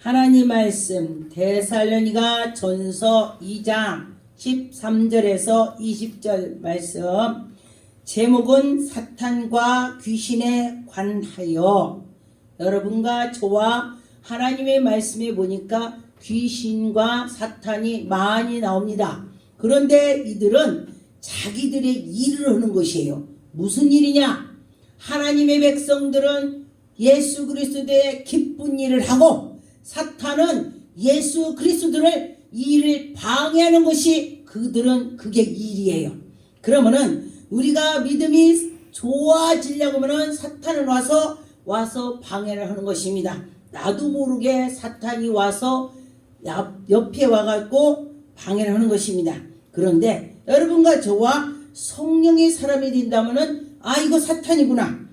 하나님 말씀 데살로니가 전서 2장 13절에서 20절 말씀, 제목은 사탄과 귀신에 관하여. 여러분과 저와 하나님의 말씀에 보니까 귀신과 사탄이 많이 나옵니다. 그런데 이들은 자기들의 일을 하는 것이에요. 무슨 일이냐? 하나님의 백성들은 예수 그리스도의 기쁜 일을 하고, 사탄은 예수 그리스도를 일을 방해하는 것이 그게 일이에요. 그러면은 우리가 믿음이 좋아지려고 하면은 사탄은 와서 방해를 하는 것입니다. 나도 모르게 사탄이 와서 옆에 와갖고 방해를 하는 것입니다. 그런데 여러분과 저와 성령의 사람이 된다면은 이거 사탄이구나,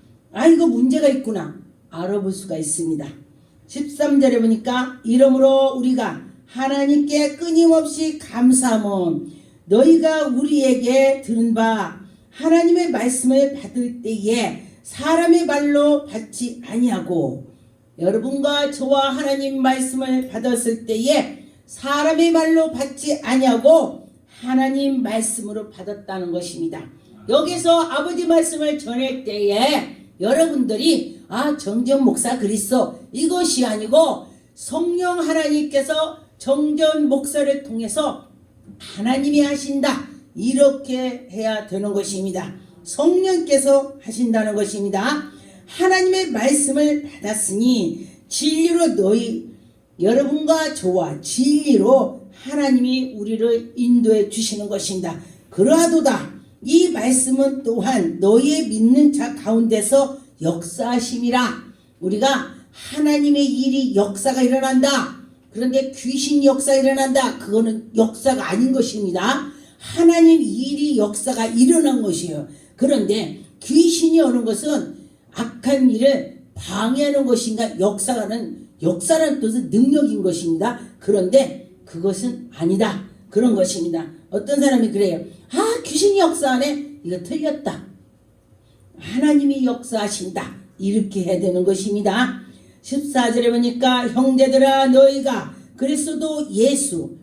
이거 문제가 있구나 알아볼 수가 있습니다. 13절에 보니까 이러므로 우리가 하나님께 끊임없이 감사함은 너희가 우리에게 들은 바 하나님의 말씀을 받을 때에 사람의 말로 받지 아니하고, 여러분과 저와 하나님 말씀을 받았을 때에 사람의 말로 받지 아니하고 하나님 말씀으로 받았다는 것입니다. 여기서 아버지 말씀을 전할 때에 여러분들이 정전 목사 그리스도 이것이 아니고 성령 하나님께서 정전 목사를 통해서 하나님이 하신다, 이렇게 해야 되는 것입니다. 성령께서 하신다는 것입니다. 하나님의 말씀을 받았으니 진리로 여러분과 저와 진리로 하나님이 우리를 인도해 주시는 것입니다. 그러하도다 이 말씀은 또한 너희의 믿는 자 가운데서 역사하심이라. 우리가 하나님의 일이 역사가 일어난다. 그런데 귀신 역사 일어난다. 그거는 역사가 아닌 것입니다. 하나님 일이 역사가 일어난 것이에요. 그런데 귀신이 오는 것은 악한 일을 방해하는 것인가, 역사라는 뜻은 능력인 것입니다. 그런데 그것은 아니다, 그런 것입니다. 어떤 사람이 그래요. 귀신이 역사하네. 이거 틀렸다. 하나님이 역사하신다, 이렇게 해야 되는 것입니다. 14절에 보니까 형제들아 너희가 그리스도 예수,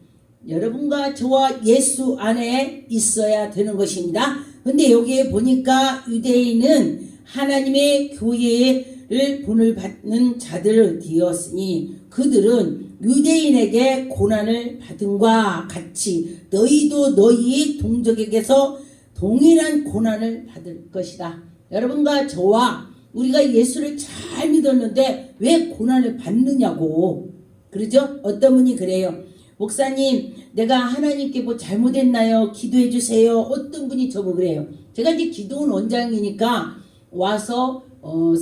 여러분과 저와 예수 안에 있어야 되는 것입니다. 근데 여기에 보니까 유대인은 하나님의 교회를 본을 받는 자들 되었으니 그들은 유대인에게 고난을 받음과 같이 너희도 너희 동족에게서 동일한 고난을 받을 것이다. 여러분과 저와 우리가 예수를 잘 믿었는데 왜 고난을 받느냐고. 그러죠? 어떤 분이 그래요. 목사님, 내가 하나님께 뭐 잘못했나요? 기도해 주세요. 어떤 분이 저보고 그래요. 제가 이제 기도원 원장이니까 와서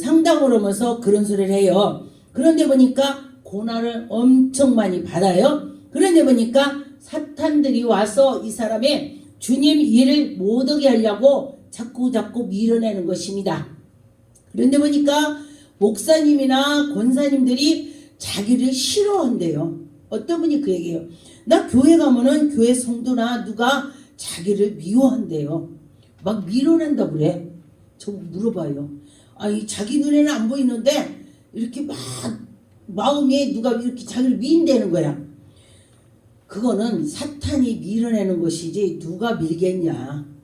상담을 하면서 그런 소리를 해요. 그런데 보니까 고난을 엄청 많이 받아요. 그런데 보니까 사탄들이 와서 이 사람의 주님 일을 못하게 하려고 자꾸 밀어내는 것입니다. 그런데 보니까 목사님이나 권사님들이 자기를 싫어한대요. 어떤 분이 그 얘기해요. 나 교회 가면은 교회 성도나 누가 자기를 미워한대요. 막 밀어낸다 그래. 저 물어봐요. 자기 눈에는 안 보이는데 이렇게 막 마음에 누가 이렇게 자기를 미인다는 거야. 그거는 사탄이 밀어내는 것이지 누가 밀겠냐.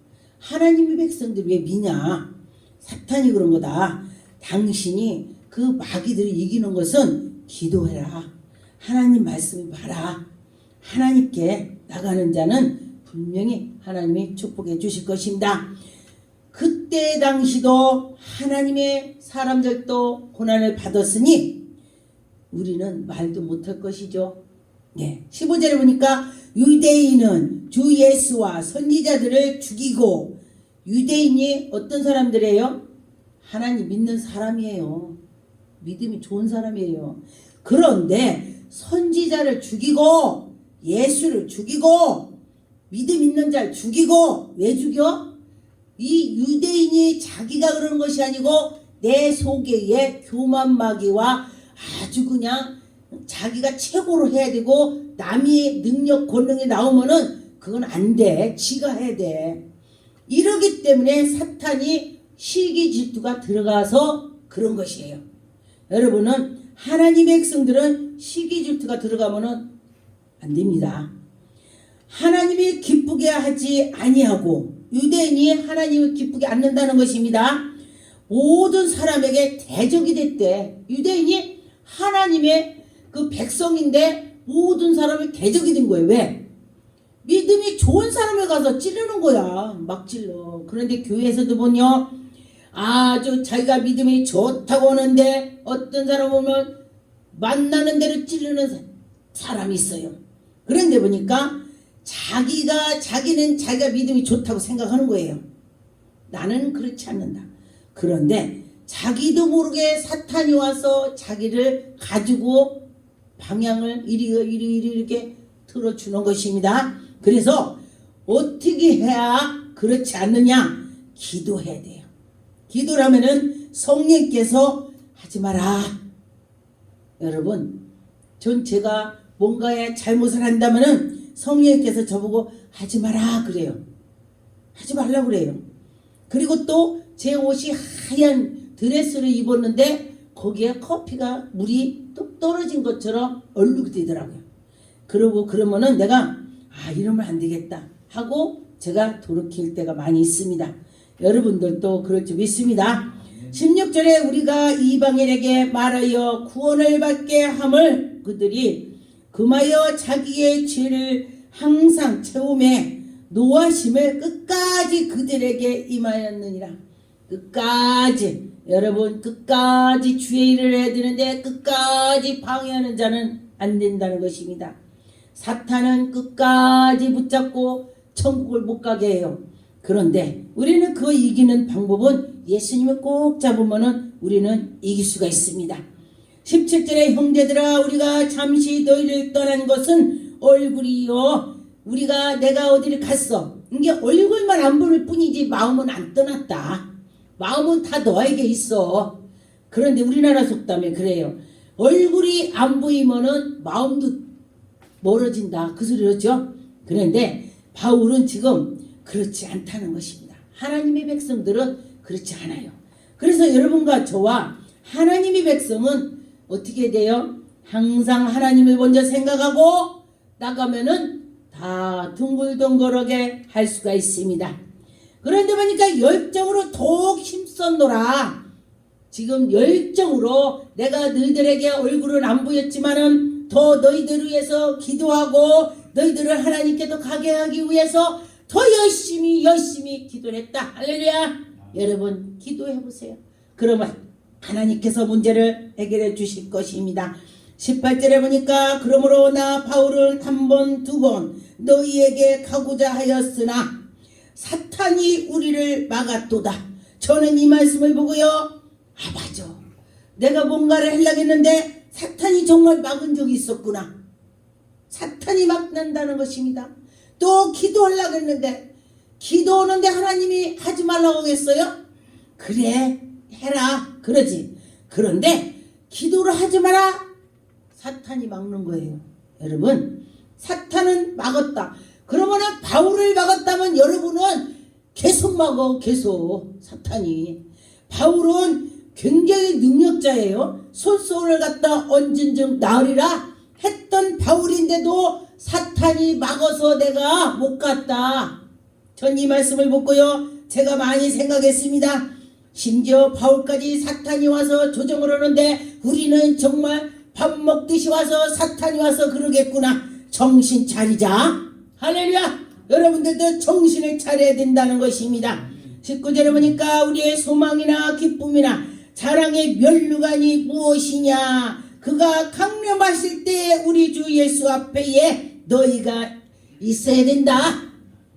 하나님의 백성들 왜 미냐. 사탄이 그런 거다. 당신이 그 마귀들을 이기는 것은 기도해라. 하나님 말씀 봐라. 하나님께 나가는 자는 분명히 하나님이 축복해 주실 것입니다. 그때 당시도 하나님의 사람들도 고난을 받았으니 우리는 말도 못할 것이죠. 15절에 보니까 유대인은 주 예수와 선지자들을 죽이고, 유대인이 어떤 사람들이에요? 하나님 믿는 사람이에요. 믿음이 좋은 사람이에요. 그런데 선지자를 죽이고 예수를 죽이고 믿음 있는 자를 죽이고, 왜 죽여? 이 유대인이 자기가 그러는 것이 아니고 내 속에 교만 마귀와 아주 그냥 자기가 최고로 해야 되고 남이 능력 권능이 나오면은 그건 안 돼. 지가 해야 돼. 이러기 때문에 사탄이 시기 질투가 들어가서 그런 것이에요. 여러분은 하나님의 백성들은 들어가면은 시기 질투가 들어가면은 안 됩니다. 하나님이 기쁘게 하지 아니하고 유대인이 하나님을 기쁘게 않는다는 것입니다. 모든 사람에게 대적이 됐대. 유대인이 하나님의 그 백성인데 모든 사람이 대적이 된 거예요. 왜? 믿음이 좋은 사람을 가서 찌르는 거야. 막 찔러. 그런데 교회에서도 보면 아주 자기가 믿음이 좋다고 하는데 어떤 사람 보면 만나는 대로 찌르는 사람이 있어요. 그런데 보니까 자기는 자기가 믿음이 좋다고 생각하는 거예요. 나는 그렇지 않는다. 그런데 자기도 모르게 사탄이 와서 자기를 가지고 방향을 이렇게 틀어주는 것입니다. 그래서 어떻게 해야 그렇지 않느냐? 기도해야 돼요. 기도를 하면은 성령께서 하지 마라. 여러분, 제가 뭔가에 잘못을 한다면은 성령께서 저보고 하지 마라 그래요. 하지 말라 그래요. 그리고 또 제 옷이 하얀 드레스를 입었는데 거기에 커피가 물이 뚝 떨어진 것처럼 얼룩이 되더라고요. 그러면은 내가 이러면 안 되겠다 하고 제가 돌이킬 때가 많이 있습니다. 여러분들도 그럴 줄 믿습니다. 16절에 우리가 이방인에게 말하여 구원을 받게 함을 그들이 금하여 자기의 죄를 항상 채우매 노하심을 끝까지 그들에게 임하였느니라. 끝까지, 여러분, 끝까지 주의 일을 해야 되는데 끝까지 방해하는 자는 안 된다는 것입니다. 사탄은 끝까지 붙잡고 천국을 못 가게 해요. 그런데 우리는 그 이기는 방법은 예수님을 꼭 잡으면은 우리는 이길 수가 있습니다. 17절에 형제들아 우리가 잠시 너희를 떠난 것은 얼굴이요. 내가 어디를 갔어. 이게 얼굴만 안 보일 뿐이지 마음은 안 떠났다. 마음은 다 너에게 있어. 그런데 우리나라 속담에 그래요. 얼굴이 안 보이면은 마음도 멀어진다. 그 소리였죠. 그런데 바울은 지금 그렇지 않다는 것입니다. 하나님의 백성들은 그렇지 않아요. 그래서 여러분과 저와 하나님의 백성은 어떻게 돼요? 항상 하나님을 먼저 생각하고 나가면은 다 둥글둥글하게 할 수가 있습니다. 그런데 보니까 열정으로 더욱 힘썼노라. 지금 열정으로 내가 너희들에게 얼굴은 안 보였지만은 더 너희들을 위해서 기도하고 너희들을 하나님께도 가게 하기 위해서 더 열심히 기도를 했다. 할렐루야. 여러분 기도해 보세요. 그러면 하나님께서 문제를 해결해 주실 것입니다. 18절에 보니까 그러므로 나 바울은 한 번, 두 번 너희에게 가고자 하였으나 사탄이 우리를 막았도다. 저는 이 말씀을 보고요. 맞아. 내가 뭔가를 하려고 했는데 사탄이 정말 막은 적이 있었구나. 사탄이 막는다는 것입니다. 또 기도하려고 했는데 기도하는데 하나님이 하지 말라고 하겠어요? 그래 해라 그러지. 그런데 기도를 하지 마라. 사탄이 막는 거예요. 여러분 사탄은 막았다. 그러면은 바울을 막았다면 여러분은 계속 막어. 계속 사탄이. 바울은 굉장히 능력자예요. 손수건을 갖다 얹은 즉 나으리라 했던 바울인데도 사탄이 막아서 내가 못 갔다. 전 이 말씀을 보고요. 제가 많이 생각했습니다. 심지어 바울까지 사탄이 와서 조정을 하는데 우리는 정말 밥 먹듯이 와서 사탄이 와서 그러겠구나. 정신 차리자. 할렐루야. 여러분들도 정신을 차려야 된다는 것입니다. 19절에 보니까 우리의 소망이나 기쁨이나 자랑의 면류관이 무엇이냐. 그가 강림하실 때 우리 주 예수 앞에 너희가 있어야 된다.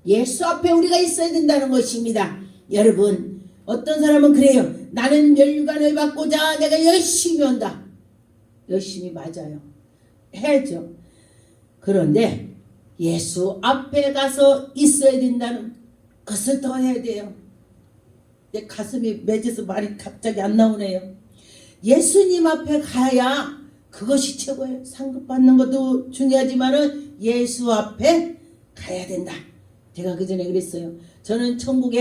예수 앞에 우리가 있어야 된다는 것입니다. 여러분 어떤 사람은 그래요. 나는 면류관을 받고자 내가 열심히 한다. 열심히 맞아요. 해야죠. 그런데 예수 앞에 가서 있어야 된다는 것을 더 해야 돼요. 내 가슴이 맺어서 말이 갑자기 안 나오네요. 예수님 앞에 가야 그것이 최고예요. 상급 받는 것도 중요하지만은 예수 앞에 가야 된다. 제가 그 전에 그랬어요. 저는 천국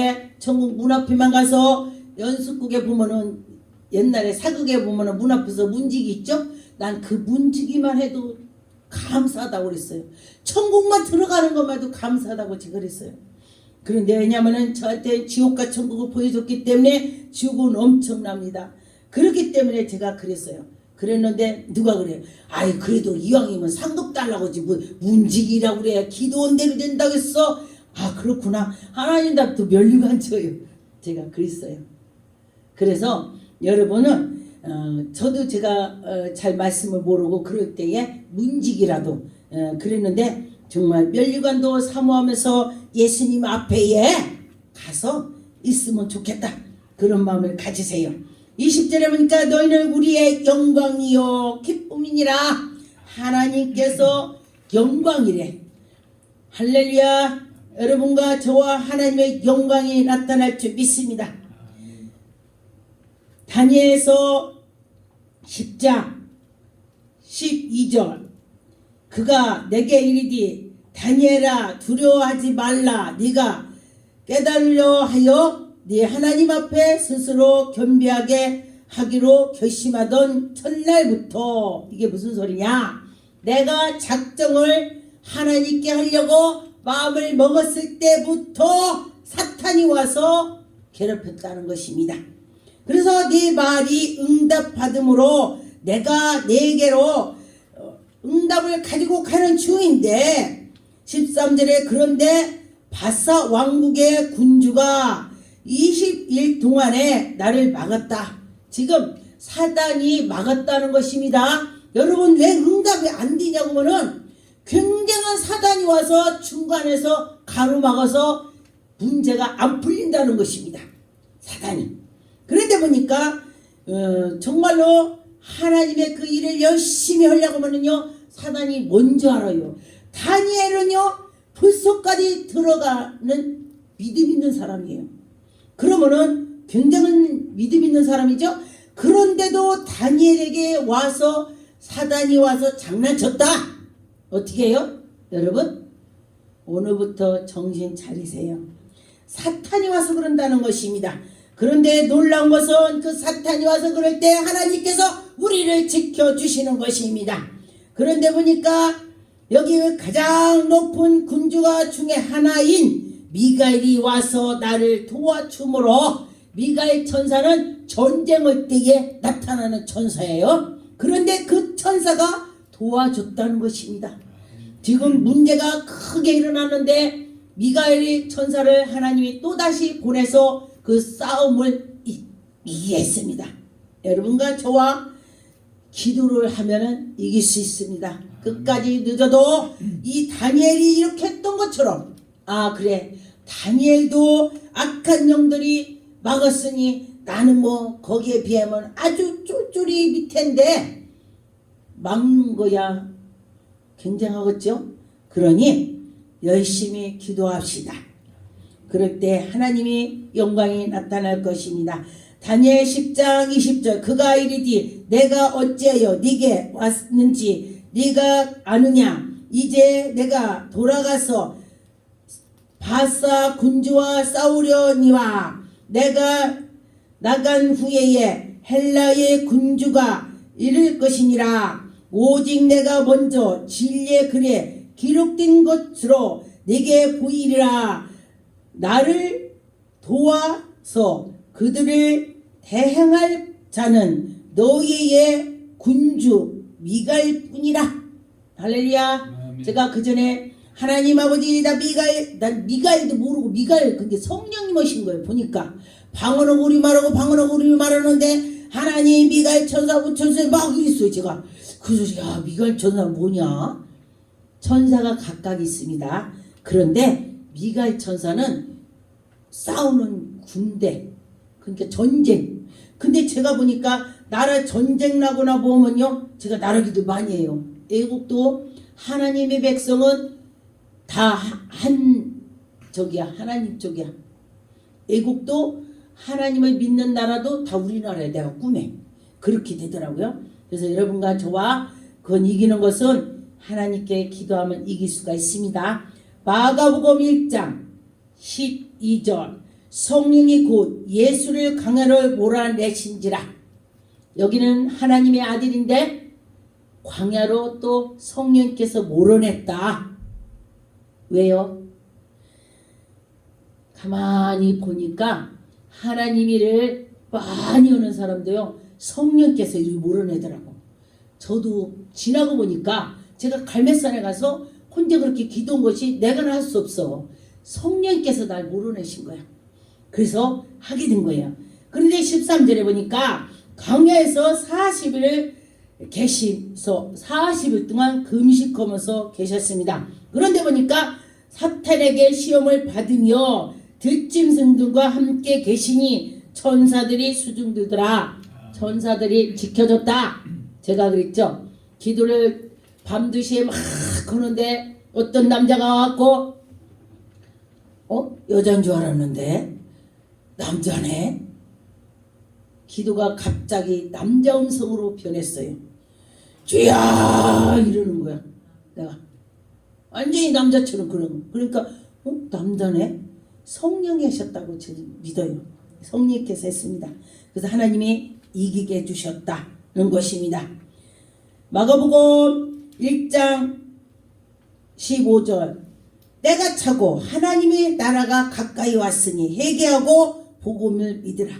문 앞에만 가서 연습국에 보면은 옛날에 사극에 보면은 문 앞에서 문지기 있죠? 난 그 문지기만 해도 감사하다고 그랬어요. 천국만 들어가는 것만 해도 감사하다고 제가 그랬어요. 그런데 왜냐면은 저한테 지옥과 천국을 보여줬기 때문에 지옥은 엄청납니다. 그렇기 때문에 제가 그랬어요. 그랬는데 누가 그래요? 아이 그래도 이왕이면 상급 달라고지 뭐 문지기라고 그래. 기도원 대로 된다고 했어. 아 그렇구나. 하나님 답도 멸류가 안 쳐요. 제가 그랬어요. 그래서 여러분은 저도 제가 잘 말씀을 모르고 그럴 때에 문지기라도 그랬는데 정말 멸류관도 사모하면서 예수님 앞에 가서 있으면 좋겠다. 그런 마음을 가지세요. 20절에 보니까 너희는 우리의 영광이요 기쁨이니라. 하나님께서 영광이래. 할렐루야. 여러분과 저와 하나님의 영광이 나타날 줄 믿습니다. 다니엘서 10장 12절 그가 내게 이르되 다니엘아 두려워하지 말라. 네가 깨달으려 하여 네 하나님 앞에 스스로 겸비하게 하기로 결심하던 첫날부터 이게 무슨 소리냐? 내가 작정을 하나님께 하려고 마음을 먹었을 때부터 사탄이 와서 괴롭혔다는 것입니다. 그래서 네 말이 응답받음으로 내가 네게로 응답을 가지고 가는 중인데 13절에 그런데 바사 왕국의 군주가 20일 동안에 나를 막았다. 지금 사단이 막았다는 것입니다. 여러분 왜 응답이 안 되냐고 하면은 굉장한 사단이 와서 중간에서 가로막아서 문제가 안 풀린다는 것입니다. 사단이. 그런데 보니까 정말로 하나님의 그 일을 열심히 하려고 하면은요 사단이 뭔지 알아요. 다니엘은요 불속까지 들어가는 믿음 있는 사람이에요. 그러면은 굉장한 믿음 있는 사람이죠. 그런데도 다니엘에게 와서 사단이 와서 장난쳤다. 어떻게 해요? 여러분 오늘부터 정신 차리세요. 사탄이 와서 그런다는 것입니다. 그런데 놀라운 것은 그 사탄이 와서 그럴 때 하나님께서 우리를 지켜주시는 것입니다. 그런데 보니까 여기 가장 높은 군주가 중에 하나인 미가엘이 와서 나를 도와주므로 미가엘 천사는 전쟁의 때에 나타나는 천사예요. 그런데 그 천사가 도와줬다는 것입니다. 지금 문제가 크게 일어났는데 미가엘이 천사를 하나님이 또다시 보내서 그 싸움을 이기게 했습니다. 여러분과 저와 기도를 하면은 이길 수 있습니다. 끝까지 늦어도 이 다니엘이 이렇게 했던 것처럼 아 그래 다니엘도 악한 영들이 막았으니 나는 뭐 거기에 비하면 아주 쫄쫄이 밑인데 막는 거야 굉장하겠죠? 그러니 열심히 기도합시다. 그럴 때 하나님이 영광이 나타날 것입니다. 다니엘 10장 20절 그가 이르되 내가 어찌하여 네게 왔는지 네가 아느냐. 이제 내가 돌아가서 바사 군주와 싸우려니와 내가 나간 후에에 헬라의 군주가 이를 것이니라. 오직 내가 먼저 진리의 글에 기록된 것으로 네게 보이리라. 나를 도와서 그들을 대행할 자는 너희의 군주 미가엘 뿐이라. 할렐루야. 제가 그 전에 하나님 아버지 난 미가엘도 모르고 미가엘 그게 성령님 오신 거예요. 보니까 방언하고 우리 말하고 방언하고 우리 말하는데 하나님 미가엘 천사 천사 막 있어요. 제가 그래서 야 미가엘 천사 뭐냐? 천사가 각각 있습니다. 그런데 미가엘 천사는 싸우는 군대 그러니까 전쟁. 근데 제가 보니까 나라 전쟁 나거나 보면요 제가 나라 기도 많이 해요. 애국도 하나님의 백성은 다 한 저기야 하나님 쪽이야. 애국도 하나님을 믿는 나라도 다 우리나라에 내가 꿈에 그렇게 되더라고요. 그래서 여러분과 저와 그건 이기는 것은 하나님께 기도하면 이길 수가 있습니다. 마가복음 1장 12절 성령이 곧 예수를 강야로 몰아내신지라. 여기는 하나님의 아들인데 광야로 또 성령께서 몰아냈다. 왜요? 가만히 보니까 하나님이를 많이 오는 사람도요, 성령께서 이를 몰아내더라고. 저도 지나고 보니까 제가 갈매산에 가서 혼자 그렇게 기도한 것이 내가 할 수 없어. 성령께서 날 몰아내신 거야. 그래서 하게 된 거예요. 그런데 13절에 보니까 광야에서 40일을 계시서 40일 동안 금식하면서 계셨습니다. 그런데 보니까 사탄에게 시험을 받으며 들짐승들과 함께 계시니 천사들이 수중들더라. 천사들이 지켜줬다. 제가 그랬죠. 기도를 밤 2시에 막 하는데 어떤 남자가 와갖고 여자인 줄 알았는데 남자네. 기도가 갑자기 남자 음성으로 변했어요. 주야 이러는 거야. 내가 완전히 남자처럼 그러니까 남자네. 성령이 하셨다고 저는 믿어요. 성령께서 했습니다. 그래서 하나님이 이기게 해주셨다는 것입니다. 마가복음 1장 15절 때가 차고 하나님의 나라가 가까이 왔으니 회개하고 복음을 믿으라.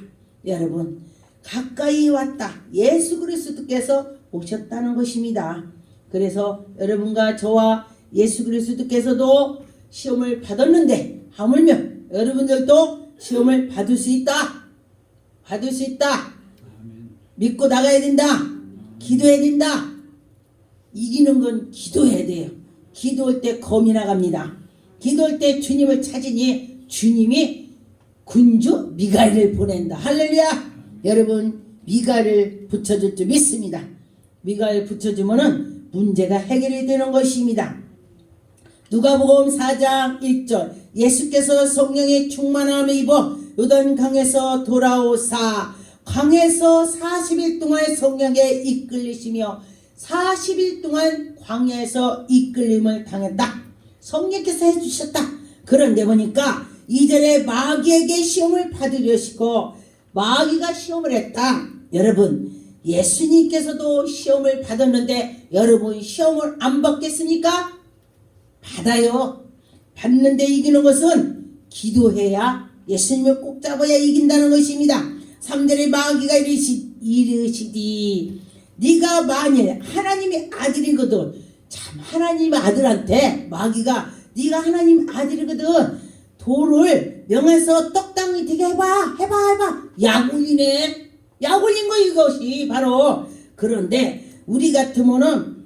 여러분 가까이 왔다. 예수 그리스도께서 오셨다는 것입니다. 그래서 여러분과 저와 예수 그리스도께서도 시험을 받았는데 하물며 여러분들도 시험을 받을 수 있다. 받을 수 있다. 믿고 나가야 된다. 기도해야 된다. 이기는 건 기도해야 돼요. 기도할 때 검이 나갑니다. 기도할 때 주님을 찾으니 주님이 군주 미가엘을 보낸다. 할렐루야. 여러분 미가엘을 붙여줄 줄 믿습니다. 미가엘 붙여주면은 문제가 해결이 되는 것입니다. 누가복음 4장 1절 예수께서 성령의 충만함을 입어 요단강에서 돌아오사 광야에서 40일 동안 성령에 이끌리시며 40일 동안 광야에서 이끌림을 당했다. 성령께서 해주셨다. 그런데 보니까 2절에 마귀에게 시험을 받으려시고 마귀가 시험을 했다. 여러분 예수님께서도 시험을 받았는데 여러분 시험을 안 받겠습니까? 받아요. 받는데 이기는 것은 기도해야 예수님을 꼭 잡아야 이긴다는 것입니다. 3절에 마귀가 이르시디 네가 만일 하나님의 아들이거든. 참 하나님의 아들한테 마귀가 네가 하나님 아들이거든. 돌을 명해서 떡당이 되게 해봐. 약 올리네. 약 올린 거 이것이 바로. 그런데 우리 같으면은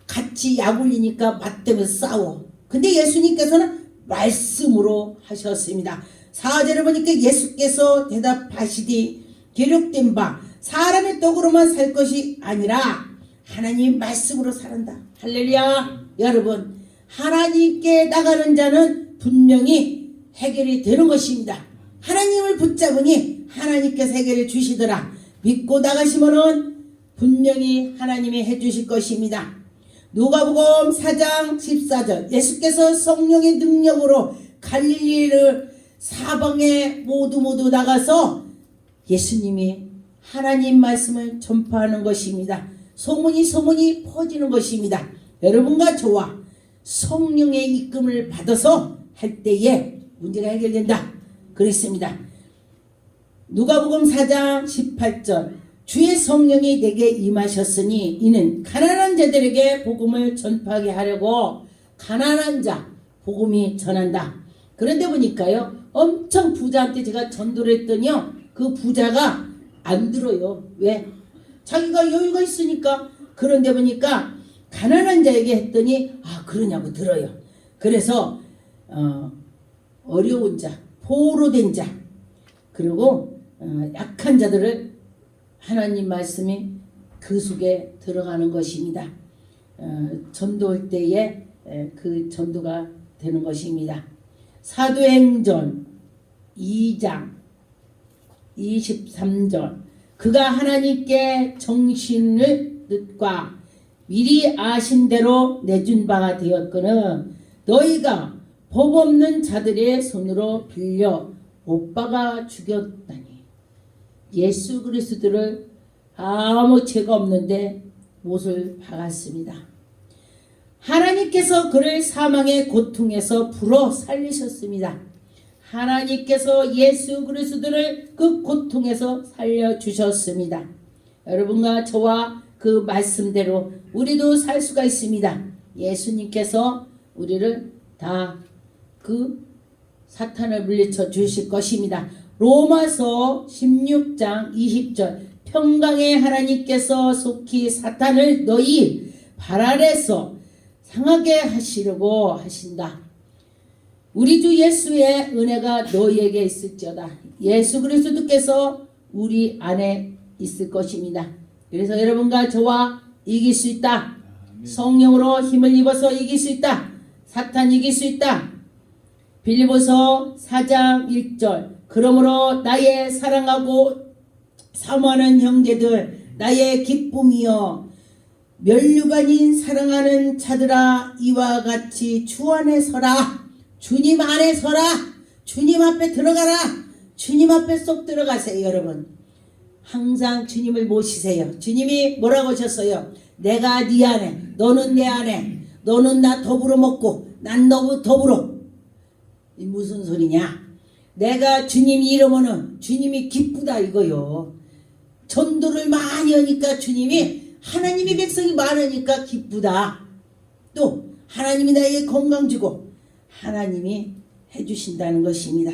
같이 약 올리니까 맞대면서 싸워. 근데 예수님께서는 말씀으로 하셨습니다. 4절을 보니까 예수께서 대답하시되 기록된 바 사람의 떡으로만 살 것이 아니라 하나님 말씀으로 살한다. 할렐루야. 여러분 하나님께 나가는 자는 분명히 해결이 되는 것입니다. 하나님을 붙잡으니 하나님께서 해결해 주시더라. 믿고 나가시면은 분명히 하나님이 해주실 것입니다. 누가복음 4장 14절 예수께서 성령의 능력으로 갈릴리를 사방에 모두 나가서 예수님이 하나님 말씀을 전파하는 것입니다. 소문이 퍼지는 것입니다. 여러분과 저와 성령의 이끌림을 받아서 할 때에 문제가 해결된다. 그랬습니다. 누가복음 4장 18절 주의 성령이 내게 임하셨으니 이는 가난한 자들에게 복음을 전파하게 하려고 가난한 자 복음이 전한다. 그런데 보니까요 엄청 부자한테 제가 전도를 했더니요 그 부자가 안 들어요. 왜? 자기가 여유가 있으니까. 그런데 보니까 가난한 자에게 했더니 그러냐고 들어요. 그래서 어려운 자, 포로된 자 그리고 약한 자들을 하나님 말씀이 그 속에 들어가는 것입니다. 전도할 때에 그 전도가 되는 것입니다. 사도행전 2장 23절 그가 하나님께 정신을 뜻과 미리 아신 대로 내준 바가 되었거늘 너희가 법 없는 자들의 손으로 빌려 못 박아 죽였다니. 예수 그리스도를 아무 죄가 없는데 못을 박았습니다. 하나님께서 그를 사망의 고통에서 불어 살리셨습니다. 하나님께서 예수 그리스도를 그 고통에서 살려주셨습니다. 여러분과 저와 그 말씀대로 우리도 살 수가 있습니다. 예수님께서 우리를 다 그 사탄을 물리쳐 주실 것입니다. 로마서 16장 20절 평강의 하나님께서 속히 사탄을 너희 발 아래서 상하게 하시려고 하신다. 우리 주 예수의 은혜가 너희에게 있을지어다. 예수 그리스도께서 우리 안에 있을 것입니다. 그래서 여러분과 저와 이길 수 있다. 성령으로 힘을 입어서 이길 수 있다. 사탄 이길 수 있다. 빌립보서 4장 1절 그러므로 나의 사랑하고 사모하는 형제들 나의 기쁨이여 멸류관인 사랑하는 자들아 이와 같이 주 안에 서라. 주님 안에 서라. 주님 앞에 들어가라. 주님 앞에 쏙 들어가세요. 여러분 항상 주님을 모시세요. 주님이 뭐라고 하셨어요? 내가 네 안에 너는 내 안에 너는 나 더불어 먹고 난 너 더불어. 이 무슨 소리냐? 내가 주님 이러면은 주님이 기쁘다 이거요. 전도를 많이 하니까 주님이 하나님의 백성이 많으니까 기쁘다. 또 하나님이 나에게 건강 주고 하나님이 해주신다는 것입니다.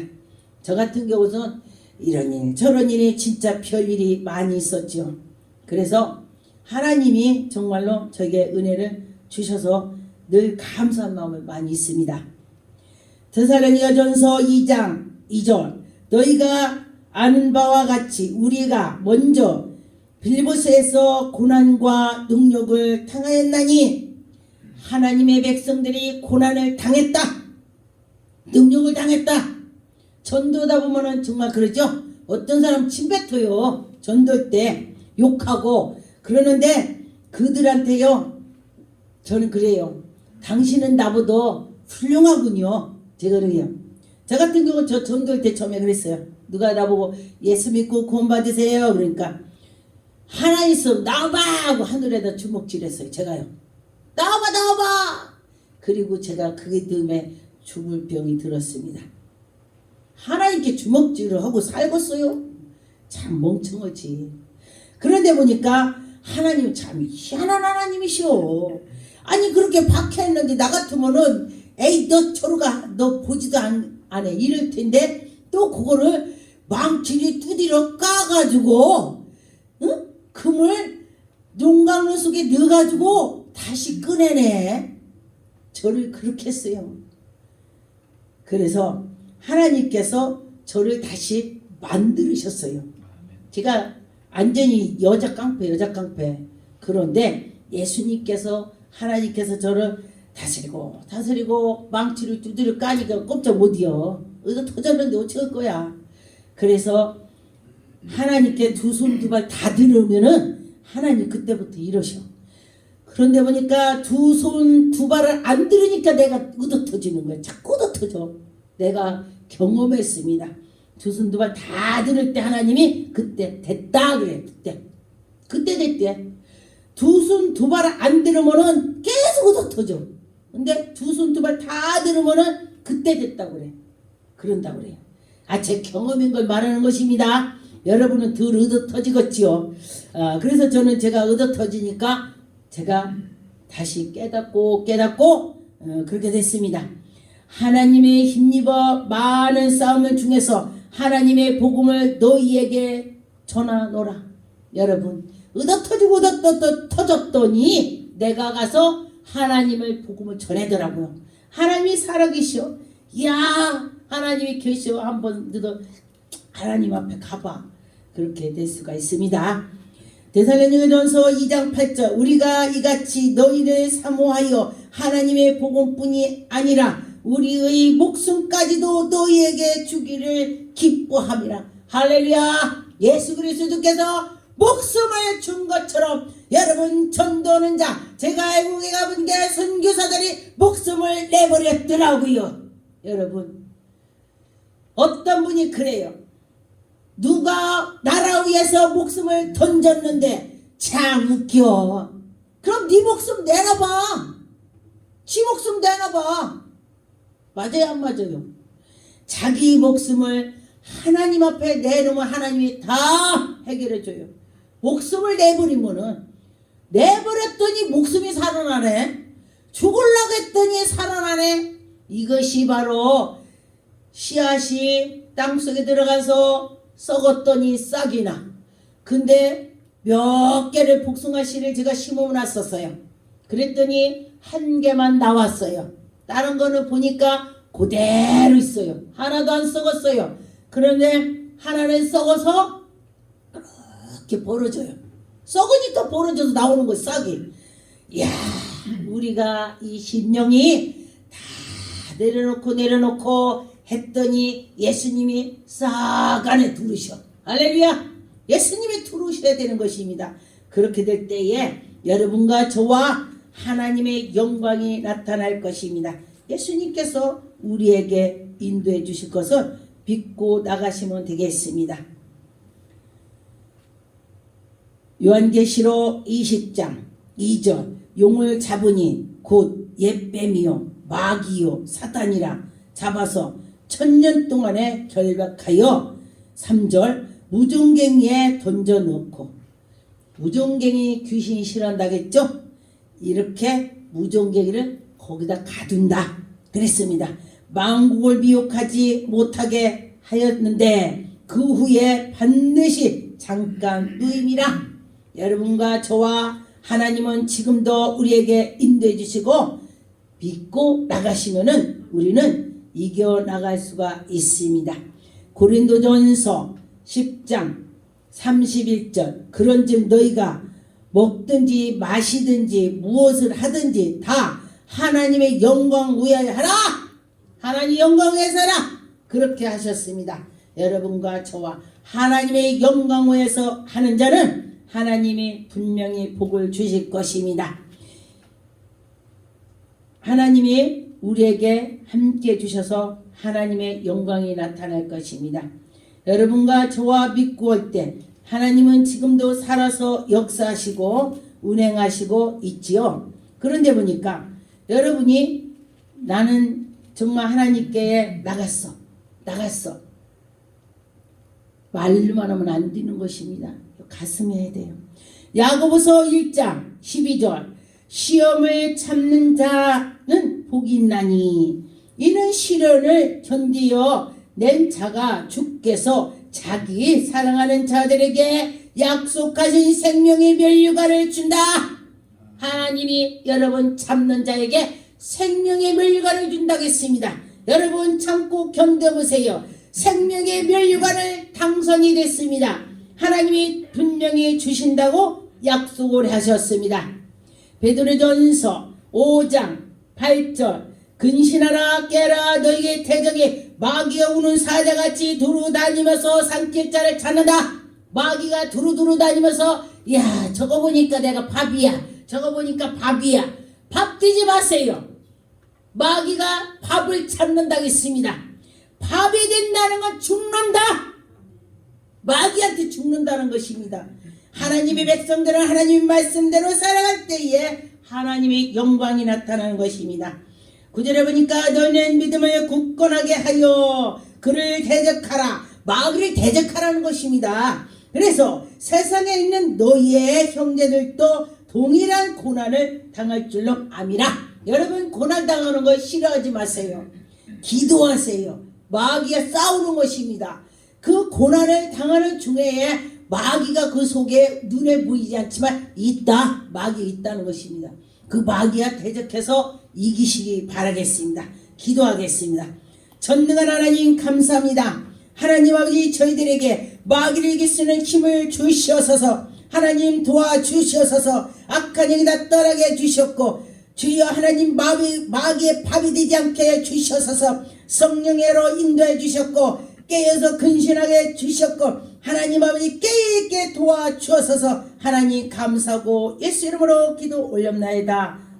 저 같은 경우는 이런 일 저런 일이 진짜 별일이 많이 있었죠. 그래서 하나님이 정말로 저에게 은혜를 주셔서 늘 감사한 마음을 많이 있습니다. 데살로니가전서 2장 2절 너희가 아는 바와 같이 우리가 먼저 빌립보서에서 고난과 능력을 당하였나니 하나님의 백성들이 고난을 당했다. 능력을 당했다. 전도하다 보면은 정말 그러죠. 어떤 사람 침뱉어요. 전도할 때 욕하고 그러는데 그들한테요. 저는 그래요. 당신은 나보다 훌륭하군요. 제가 그래요. 저 같은 경우는 저 전도할 때 처음에 그랬어요. 누가 나보고 예수 믿고 구원 받으세요. 그러니까 하나님 있으면 나와봐 하고 하늘에다 주먹질했어요. 제가요. 나와봐. 그리고 제가 그게 때문에 죽을 병이 들었습니다. 하나님께 주먹질을 하고 살겠어요? 참 멍청하지. 그런데 보니까 하나님 참 희한한 하나님이시오. 아니 그렇게 박해했는데 나 같으면은 에이 너 저로 가. 너 보지도 않아. 이럴 텐데 또 그거를 망치를 두드려 까가지고 응? 금을 용광로 속에 넣어가지고 다시 꺼내네. 저를 그렇게 했어요. 그래서 하나님께서 저를 다시 만들으셨어요. 제가 완전히 여자 깡패. 그런데 예수님께서 하나님께서 저를 다스리고 망치를 두드려 까니까 꼼짝 못이여. 어디서 터졌는데 어쩔 거야. 그래서 하나님께 두 손 두 발 다 들으면은 하나님 그때부터 이러셔. 그런데 보니까 두 손 두 발을 안 들으니까 내가 의도터지는 거야. 자꾸 의도터져. 내가 경험했습니다. 두 손 두 발 다 들을 때 하나님이 그때 됐다 그래. 그때 됐대. 두 손 두 발을 안 들으면은 계속 의도터져. 근데 두 손 두 발 다 들으면은 그때 됐다고 그래. 그런다고 그래요. 제 경험인 걸 말하는 것입니다. 여러분은 덜 의도터지겠지요. 그래서 저는 제가 의도터지니까 제가 다시 깨닫고 그렇게 됐습니다. 하나님의 힘입어 많은 싸움을 중에서 하나님의 복음을 너희에게 전하노라. 여러분 의도터지고 터졌더니 내가 가서 하나님을 복음을 전하더라고요. 하나님이 살아계시오. 이야 하나님이 계시오. 한번 너도 하나님 앞에 가봐. 그렇게 될 수가 있습니다. 데살로니가전서 2장 8절 우리가 이같이 너희를 사모하여 하나님의 복음뿐이 아니라 우리의 목숨까지도 너희에게 주기를 기뻐함이라. 할렐루야. 예수 그리스도께서 목숨을 준 것처럼 여러분 전도하는 자 제가 외국에 가본 게 선교사들이 목숨을 내버렸더라고요. 여러분 어떤 분이 그래요. 누가 나라 위해서 목숨을 던졌는데 참 웃겨. 그럼 네 목숨 내놔봐. 지 목숨 내놔봐. 맞아요, 안 맞아요? 자기 목숨을 하나님 앞에 내놓으면 하나님이 다 해결해줘요. 목숨을 내버렸더니 목숨이 살아나네. 죽으려고 했더니 살아나네. 이것이 바로 씨앗이 땅속에 들어가서 썩었더니 싹이 나. 근데 몇 개를 복숭아 씨를 제가 심어놨었어요. 그랬더니 한 개만 나왔어요. 다른 거는 보니까 그대로 있어요. 하나도 안 썩었어요. 그런데 하나는 썩어서 그렇게 벌어져요. 썩으니까 벌어져서 나오는 거예요, 싹이. 이야, 우리가 이 심령이 다 내려놓고 했더니 예수님이 싹 안에 들으셔. 할렐루야. 예수님이 들어오셔야 되는 것입니다. 그렇게 될 때에 여러분과 저와 하나님의 영광이 나타날 것입니다. 예수님께서 우리에게 인도해 주실 것을 믿고 나가시면 되겠습니다. 요한계시록 20장 2절 용을 잡으니 곧 옛뱀이요 마귀요 사단이라 잡아서 1000년 동안에 결박하여 3절 무종갱이에 던져놓고, 무종갱이 귀신이 싫어한다겠죠? 이렇게 무종갱이를 거기다 가둔다 그랬습니다. 만국을 미혹하지 못하게 하였는데 그 후에 반드시 잠깐 누임이라. 여러분과 저와 하나님은 지금도 우리에게 인도해 주시고 믿고 나가시면은 우리는 이겨나갈 수가 있습니다. 고린도전서 10장 31절 그런즉 너희가 먹든지 마시든지 무엇을 하든지 다 하나님의 영광 위하여 하라. 하나님 영광 위해서 하라. 그렇게 하셨습니다. 여러분과 저와 하나님의 영광 위해서 하는 자는 하나님이 분명히 복을 주실 것입니다. 하나님이 우리에게 함께 주셔서 하나님의 영광이 나타날 것입니다. 여러분과 저와 믿고 올 때 하나님은 지금도 살아서 역사하시고 운행하시고 있지요. 그런데 보니까 여러분이 나는 정말 하나님께 나갔어. 말로만 하면 안 되는 것입니다. 가슴에 해야 돼요. 야고보서 1장 12절 시험을 참는 자는 복이 있나니 이는 시련을 견디어 낸 자가 주께서 자기 사랑하는 자들에게 약속하신 생명의 면류관을 준다. 하나님이 여러분 참는 자에게 생명의 면류관을 준다고 했습니다. 여러분 참고 견뎌보세요. 생명의 면류관을 당선이 됐습니다. 하나님이 분명히 주신다고 약속을 하셨습니다. 베드로전서 5장 8절 근신하라 깨라 너희의 대적이 마귀가 우는 사자같이 두루다니면서 산길자를 찾는다. 마귀가 두루두루 다니면서 야 저거 보니까 내가 밥이야. 저거 보니까 밥이야. 밥 뛰지 마세요. 마귀가 밥을 찾는다고 했습니다. 밥이 된다는 건 죽는다. 마귀한테 죽는다는 것입니다. 하나님의 백성들은 하나님의 말씀대로 살아갈 때에 하나님의 영광이 나타나는 것입니다. 9절에 보니까 너는 믿음을 굳건하게 하여 그를 대적하라. 마귀를 대적하라는 것입니다. 그래서 세상에 있는 너희의 형제들도 동일한 고난을 당할 줄로 암이라. 여러분 고난 당하는 거 싫어하지 마세요. 기도하세요. 마귀가 싸우는 것입니다. 그 고난을 당하는 중에 마귀가 그 속에 눈에 보이지 않지만 있다. 마귀가 있다는 것입니다. 그 마귀와 대적해서 이기시기 바라겠습니다. 기도하겠습니다. 전능한 하나님 감사합니다. 하나님 아버지 저희들에게 마귀를 이길 수 있는 힘을 주시옵소서. 하나님 도와주시옵소서. 악한 영이 다 떠나게 해주셨고 주여 하나님 마귀의 밥이 되지 않게 해주시옵소서. 성령으로 인도해 주셨고 깨어서 근신하게 해주셨고 하나님 아버지 깨있게 도와주옵소서. 하나님 감사하고 예수 이름으로 기도 올렸나이다.